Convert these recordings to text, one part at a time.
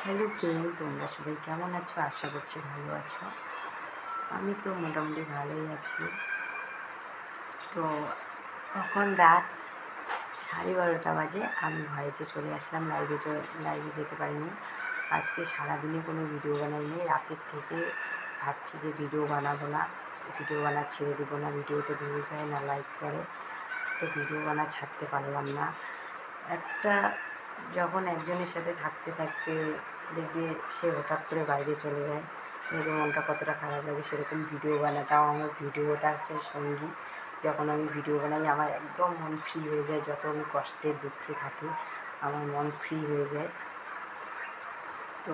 Hello friend, তোমরা সবাই কেমন আছো? আশা করছি ভালো আছো। আমি তো মোটামুটি ভালোই আছি। তো এখন রাত 12:30 বাজে। আমি ভয়েসে চলে আসলাম, লাইভে যেতে পারিনি। আজকে সারাদিনে কোনো ভিডিও বানাইনি। রাতের থেকে ভাবছি যে ভিডিও বানাবো না, ছেড়ে দেবো না, ভিডিওতে ভিউজ হয় না, লাইক করে। তো ভিডিও ছাড়তে পারলাম না। একটা যখন একজনের সাথে থাকতে থাকতে দেখবে সে হঠাৎ করে বাইরে চলে যায়, দেখবে মনটা কতটা খারাপ লাগে। সেরকম ভিডিও বানাটাও আমার, ভিডিওটা হচ্ছে সঙ্গী। যখন আমি ভিডিও বানাই আমার একদম মন ফ্রি হয়ে যায়। যত আমি কষ্টে দুঃখে থাকি আমার মন ফ্রি হয়ে যায়। তো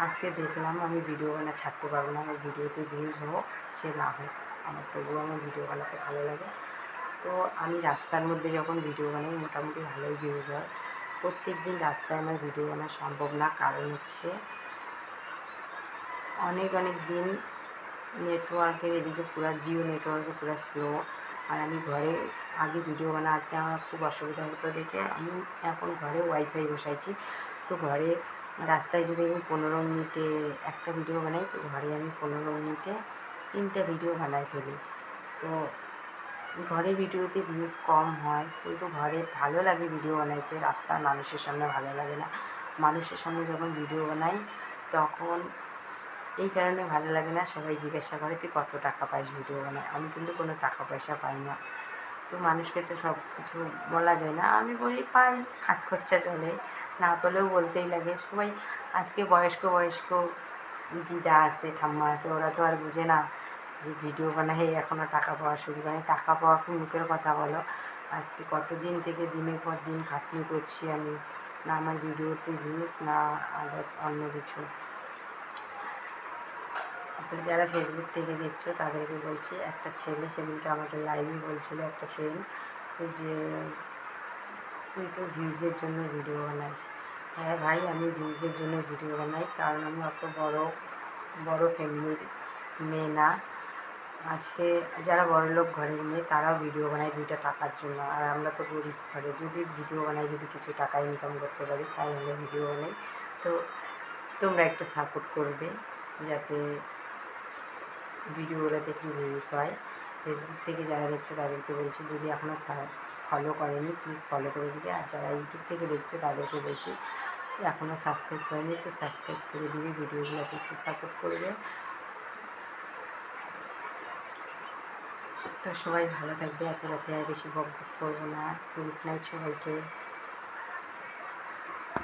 আজকে দেখলাম আমি ভিডিও ছাড়তে পারবো না। আমার ভিডিওতে ভিউজ হোক সে না হোক, আমার তবুও আমার ভিডিও বানাতে ভালো লাগে। তো আমি রাস্তার মধ্যে যখন ভিডিও বানাই মোটামুটি ভালোই ভিউজ হয়। প্রত্যেক দিন রাস্তায় আমার ভিডিও বানানো সম্ভব না, কারণ হচ্ছে অনেক দিন নেটওয়ার্কের এদিকে পুরো জিও নেটওয়ার্কে পুরো স্লো। আর আমি ঘরে আগে ভিডিও বানাতে আমার খুব অসুবিধা হতো দেখে আমি এখন ঘরে ওয়াইফাই বসাইছি। তো ঘরে রাস্তায় যদি আমি 15 মিনিটে একটা ভিডিও বানাই, তো ঘরে আমি 15 মিনিটে 3টা ভিডিও বানাই ফেলি। তো ঘরের ভিডিওতে ভিউজ কম হয়, কিন্তু ঘরে ভালো লাগে ভিডিও বানাইতে। রাস্তার মানুষের সামনে ভালো লাগে না। মানুষের সামনে যখন ভিডিও বানাই তখন এই কারণে ভালো লাগে না, সবাই জিজ্ঞাসা করে তুই কত টাকা পাইস ভিডিও বানায়। আমি কিন্তু কোনো টাকা পয়সা পাই না। তো মানুষকে তো সব কিছু বলা যায় না। আমি বলি পাই, হাত খরচা চলে, না পেলেও বলতেই লাগে। সবাই আজকে বয়স্ক দিদা আছে, ঠাম্মা আছে, ওরা তো আর বুঝে না যে ভিডিও বানাই এখনও টাকা পাওয়া শুরু করে। টাকা পাওয়া খুব মুখের কথা বলো, আজকে কতদিন থেকে দিনের পর দিন খাটনি করছি আমি, না আমার ভিডিওতে ভিউজ, না আদার্স অন্য কিছু। তো যারা ফেসবুক থেকে দেখছো তাদেরকে বলছি, একটা ছেলে সেদিনকে আমাকে লাইভে বলছিল, একটা ফ্রেন্ড, যে তুই তো ভিউজের জন্য ভিডিও বানাইস। হ্যাঁ ভাই, আমি ভিউজের জন্য ভিডিও বানাই, কারণ আমি অত বড় ফ্যামিলির মেয়ে না। আজকে যারা বড়লোক ঘরের মেয়ে তারাও ভিডিও বানায় 2টা টাকার জন্য, আর আমরা তো গরিব ঘরে। যদি ভিডিও বানাই, যদি কিছু টাকা ইনকাম করতে পারি তাই আমরা ভিডিও বানাই। তো তোমরা একটু সাপোর্ট করবে যাতে ভিডিওগুলো দেখে ভিউজ হয়। ফেসবুক থেকে যারা দেখছো তাদেরকে বলছি, যদি এখনও ফলো করেনি প্লিজ ফলো করে দিবে। আর যারা ইউটিউব থেকে দেখছো তাদেরকে বলছি এখনও সাবস্ক্রাইব করেনি তো সাবস্ক্রাইব করে দিবে, ভিডিওগুলোতে একটু সাপোর্ট করবে। তো সবাই ভালো থাকবে। এত রাতে আর বেশি বক করবো না। গুড নাইট সবাইকে।